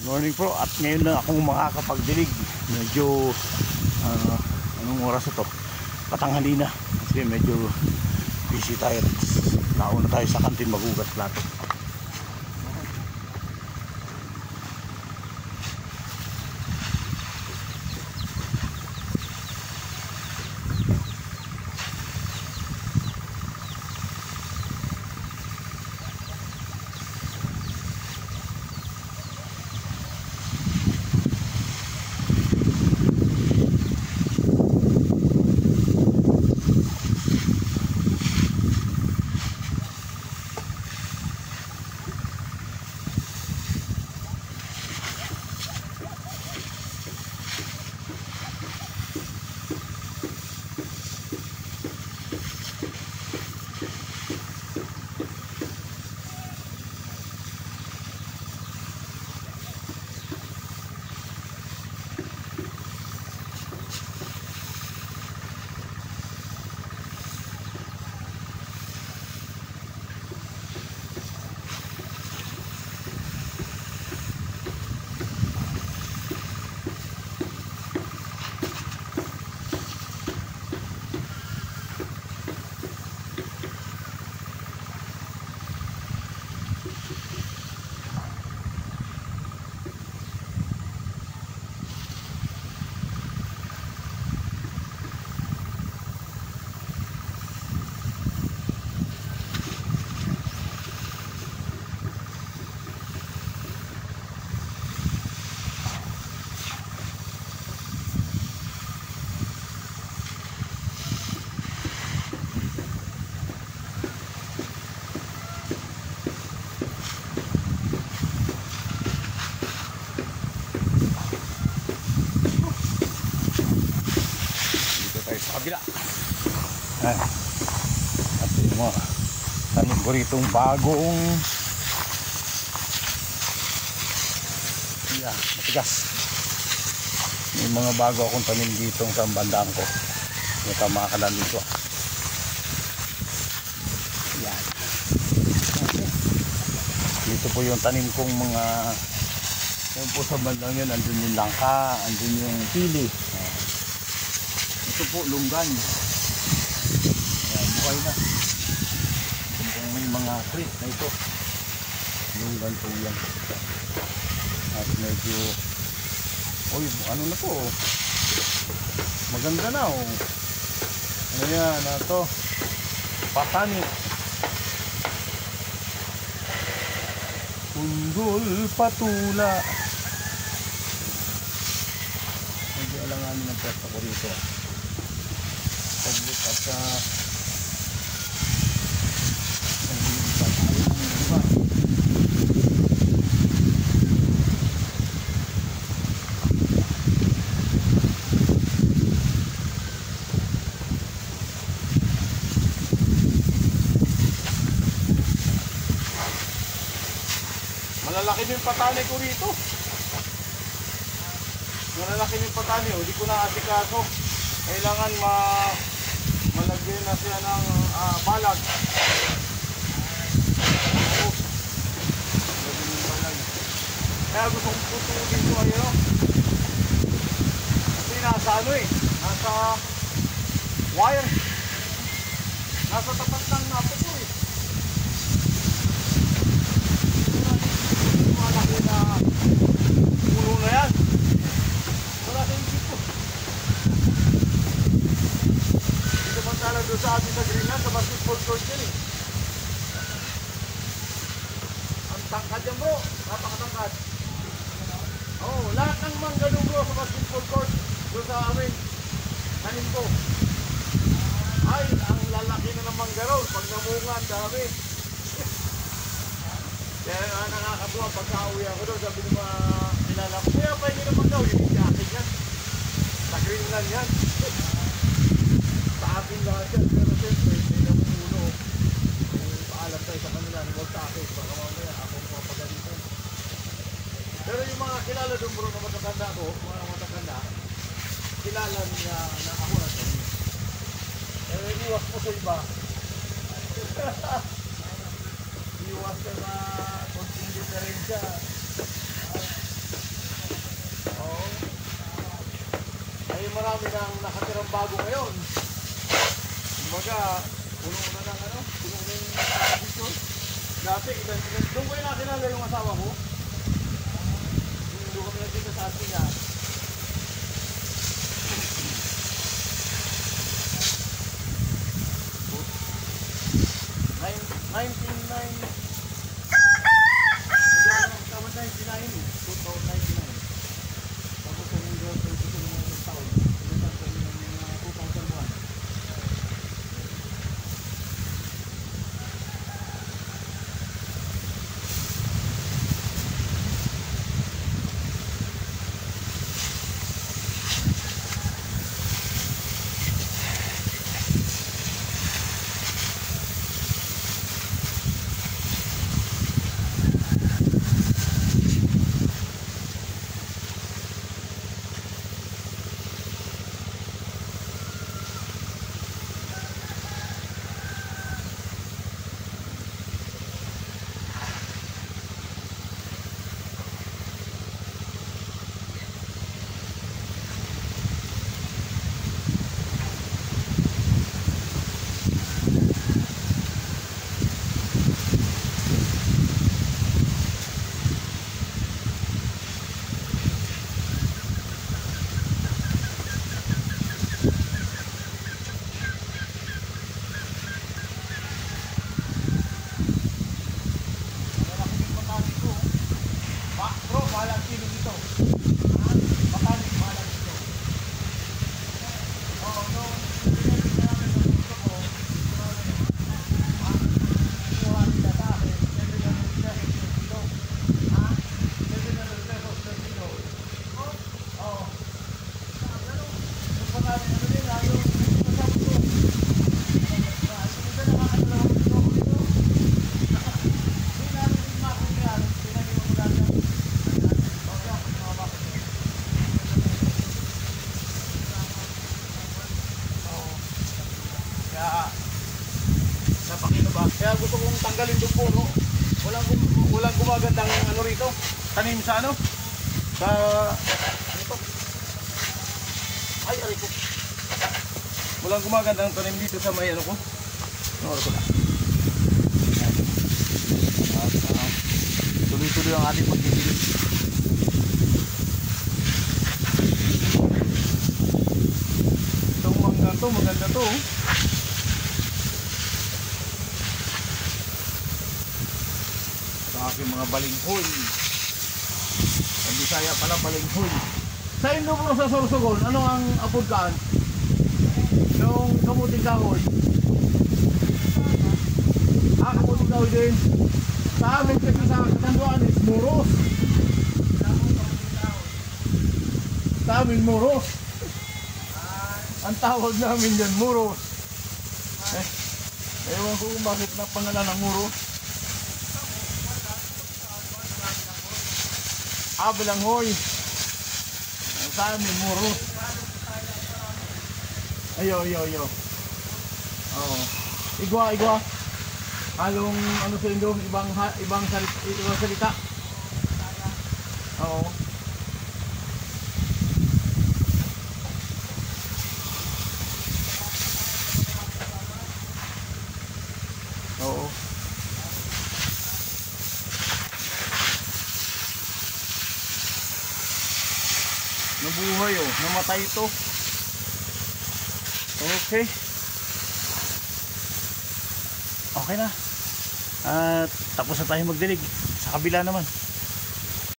Morning bro, at ngayon lang akong makakapagdilig. Medyo anong oras ito? Patanghali na. Kasi medyo busy tayo. Nauna tayo sa kantin magugat plato. Kabila. At yung mga tanim ko ritong bagong matigas. May mga bago akong tanim dito sa bandang ko. May kamakalan dito. Yan. Dito po yung tanim kong mga yun po sa bandang yun. Andun yung langka, andun yung pili. Ito po, lunggan. Ayan, buhay na. Kung may mga creek na ito. Lunggan po yan. At medyo, oy, ano na to? Maganda na, oh. Ano yan, ito? Patani. Undol patula. Medyo alanganin ang pesta ko rito. Paglit at malalaki din patani ko rito. Malalaki din patani, hindi ko na asikaso. Kailangan malagyan na siya ng balag. Kaya gusto kong putulin ko ayun. Kasi nasa ano nasa wire. Nasa tapat ng napo ko malaki na puno na yan. Malaki yung dito. Samantala doon sa atin sa Greenland, sa basketball court yan Ang tangkad yan bro, napakatangkad. Lahat ng manggalo bro sa basketball court doon sa amin. Tanim ko. Ay, ang lalaki na ng manggaro. Pag namungan, dami. Kaya nakakatuwa pagka-uwi ako doon. Sabi ng mga kilala ko, kaya pa hindi naman daw, hindi akin yan. Sa Greenland yan. Sa akin lahat yan, pero siyempre, hindi naman ulo. Paalam tayo sa kanila, huwag sa akin, baka mamaya akong mapagalitan. Pero yung mga kilala doon bro na matatanda ko, mga matatanda, kilala niya na ako na ito. Iwas mo sa iba. Iwas ka na konting diferensya. marami nang nakatirang bago ngayon. Kumbaga, puno na ng ano, puno na yung subdivision. Dati, doon ko yung nakilala yung asawa ko. Doon kami nagkita sa atin niya. 2099. Tapos yung girl ko susunod na isang taon. Pinatang kami ng mga 2001. Kaya gusto kong tanggalin yung puno. Walang gumagandang ano rito. Tanim sa ano? Sa ano to? Ay, aray ko. Walang gumagandang tanim dito sa may ano ko. Ano ko na. Tuloy-tuloy ang ating pagtitigil. Itong mangga to, maganda to. Aking mga balinghoy. Ang Bisaya pala balinghoy. Sa Indo po sa Sorsogon, ano ang apodkaan? Yung kamuting kahoy. Kamuting kahoy din. Sa amin kasi sa Katanduan is muros. Sa amin muros. Ang tawag namin yan muros. Ewan ko kung bakit na pangalan ng muros. Balanghoy. Sa amin, muros. Ayo. Oh. Igwa. Halong ano sa Indo, ibang salita. Oo. Oo. Nabuhay oh, namatay ito. Okay. Okay na. At tapos na tayo magdilig. Sa kabila naman.